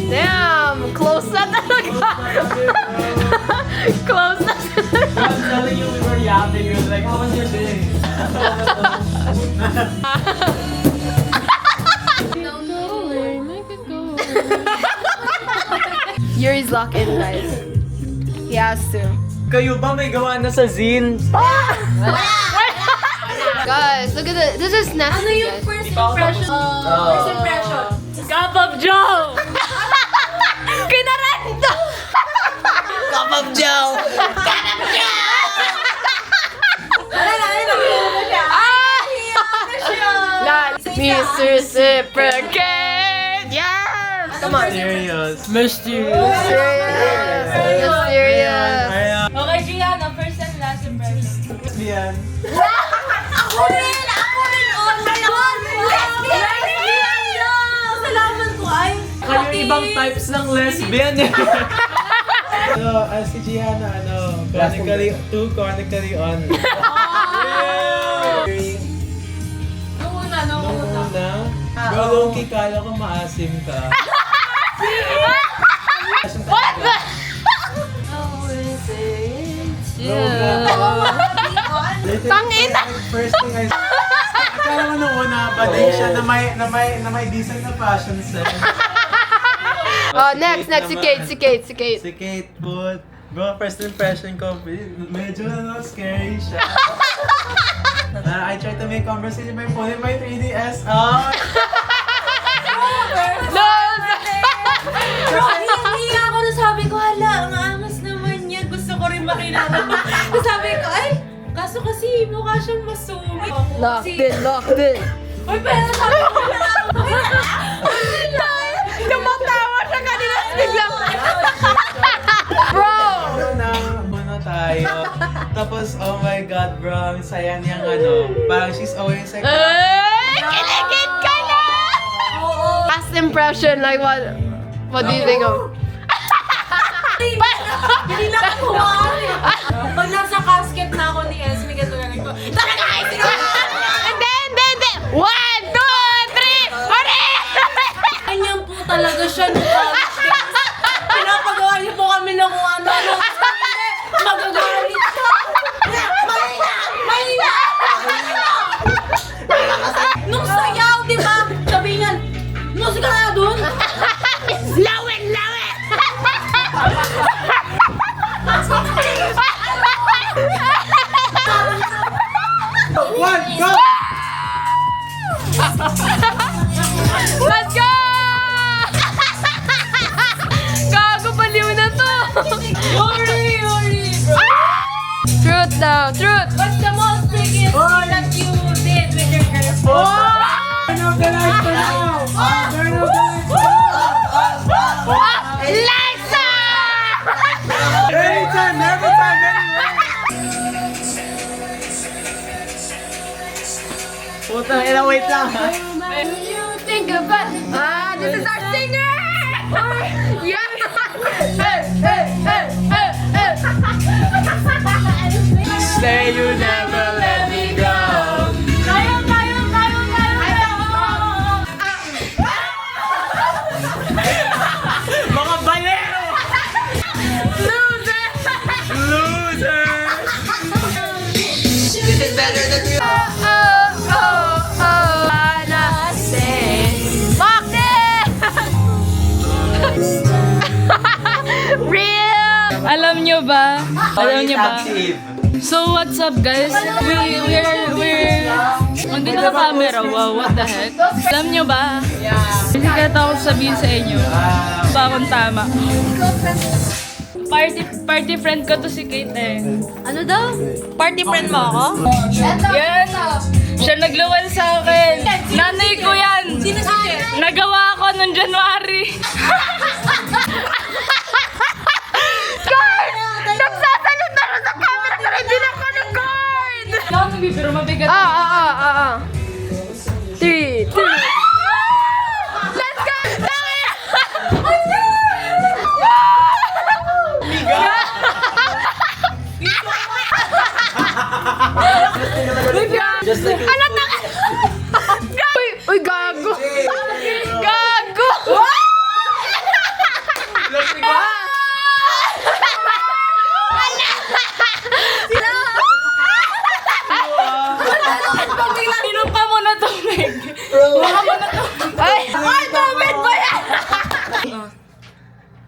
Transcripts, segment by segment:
Damn! Close na talaga! Close na talaga! I'm telling you, we were yapping. We were like, how was your day? Yuri's locked in, guys. He has to. Kayo ba may gawa na sa zine? Guys, look at this. This is nasty, guys. First impression. First impression. Cup of Joe! Kinarento! Cup of Joe! Mr. Reciprocate! Yes! Come on. Serious. Mysterious. Serious. Mysterious. Okay, Gianna, first and last impression. Yan. Ako rin! Ako rin! Oh my God! Lesbian! Salamat ko ay! Kayo ibang types ng lesbian eh. Si Gianna, chronically on. Nung una. Bro, low-key, kala ko maasim ka. What the? Tangina! First thing I saw, akala ko nung una, bading siya na may decent na fashion sense. Oh, next, si Kate. Si Kate Wood. Bro, first impression ko, medyo scary siya. I tried to make conversation by pulling my 3DS out. No! Bro, hindi ako nasabi ko, hala, ang angas naman niya. Gusto ko rin makilala mo. Sabi ko, ay, kaso kasi mukha siyang masumi. Locked in. Uy, pero sabi ko na Tumatawa siya kanina, biglang. Bro! Muna tayo. Tapos, oh my God, bro, ang saya niyang parang she's always like, Kiligit ka na! Last impression, like what do you think of? Hindi na ako huwag. Pag nasa casket na ako ni Esme, ganito na ko, talaga ay Hindi! 1, 2, 3, hurry! ganyan po talaga siya nung college days. Pinapagawa niyo po kami ng kung ano-ano. Magagalit ka! Mahina! Nung sayaw, di ba? Sabi niyan, musika na dun! Lawin! one, go! Let's go! Gago, baliw na to! Yuri, bro! Truth now, truth! What's the most biggest thing that you did with your girlfriend? Turn off the lights for now! Turn off the lights! Lights Anytime, every time, anywhere! Putang ina, wait lang ha. You think about this is our singer! Yeah! Hey! Say you never let me go. Kayo! Mga balero! Loser! This is better than you. Real! Alam nyo ba? So what's up guys? We're Andito na camera, wow, what the heck? Alam nyo ba? Hindi kaya takot sabihin sa inyo. Ba akong tama. Party friend ko to si Kate eh. Ano daw? Party friend mo ako? Yan! Siya nagluwal sa akin. Nanay ko yan! Sino si Jen? Nagawa ko noong January. Guard! Nagsasalita na sa camera pero hindi na ako nag-guard! Ikaw ang bibiro, mabigat. 3, 2. Let's go! Just like Ano na? Uy, gago! Gago!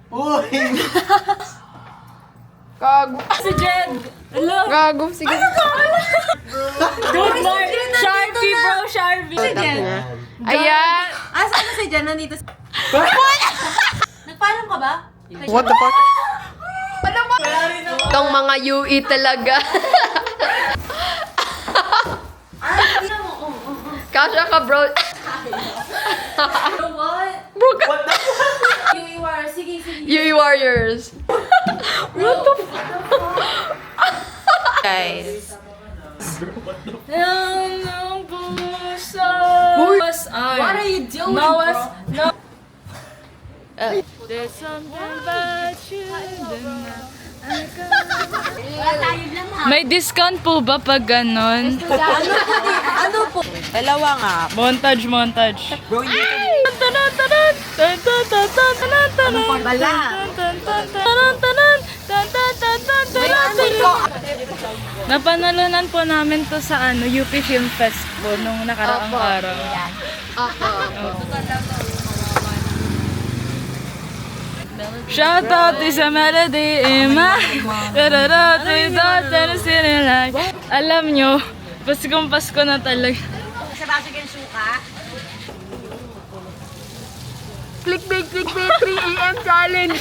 Uy! Gago. Si Jed! Hello! Gago, sige. Good morning! Sharpie bro, Sharpie! Si Jed! Ayan. Saan na si Jan? Nandito. Nagpaalam ka ba? What the fuck? Itong mga UE talaga. Kasha ka, bro. What? Bro, ka. What the fuck? You are. Sige, sige. UE Warriors. What the Guys. Ang puso. What are you doing, Mawas, bro? no. There's something about you. May discount po ba pag ganon? Ano po? Dalawa nga. Montage. Bro, hindi Ano pa bala? Napanalunan po namin to sa UP Film Fest po nung nakaraang araw. Shout out to sa Melody Ima. Alam nyo, Paskong-Pasko na talaga. Sa baso yung suka? Clickbait, 3 AM challenge.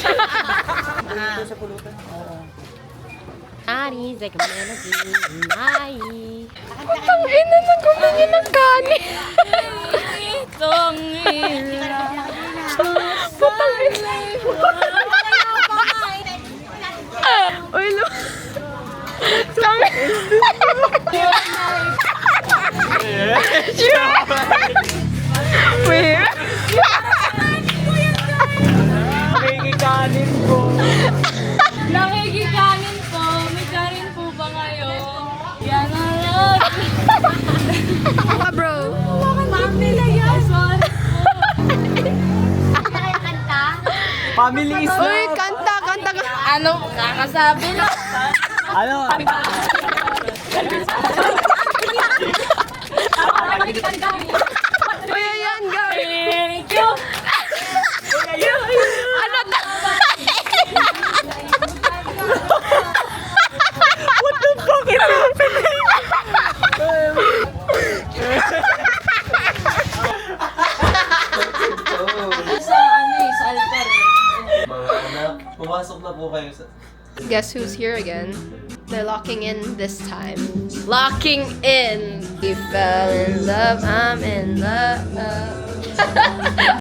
Aris, like a melody, my. Putang ina na gumanyi ng kanin. Itong ila. Putang ina. Uy, lo. Tang. Wait. nakikikanin ko. Nakikikanin po. May kanin po ba ngayon? Yan ang love. Bro. Pamela yan. Sorry po. Family is Uy, love. kanta ka. Ano? Kakasabi lang. Ano? Uy, ayan, guys. Thank you. Ano ta? Sa altar. Mga anak, pumasok na po kayo sa... Guess who's here again? They're locking in this time. Locking in. We fell in love. I'm in love.